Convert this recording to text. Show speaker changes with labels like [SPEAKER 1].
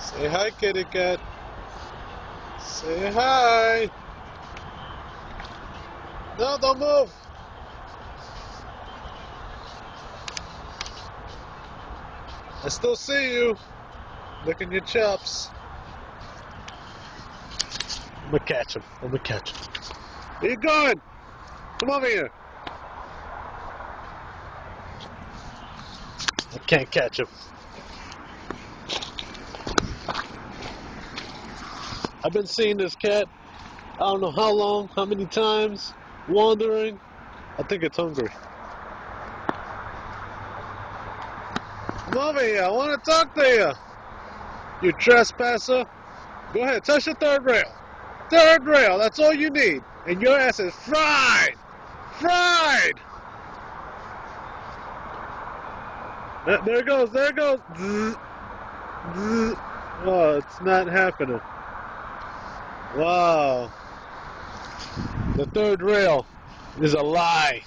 [SPEAKER 1] Say hi, kitty cat. Say hi. No, don't move. I still see you. Licking your chops. I'm gonna catch him. I'm gonna catch him. Where you going? Come over here. I can't catch him. I've been seeing this cat, I don't know how long, how many times, wandering. I think it's hungry. Come over here. I want to talk to you. You trespasser. Go ahead. Touch the third rail. Third rail. That's all you need. And your ass is fried. Fried. There it goes. There it goes. Zzz, zzz. Oh, it's not happening. Wow. The third rail is a lie.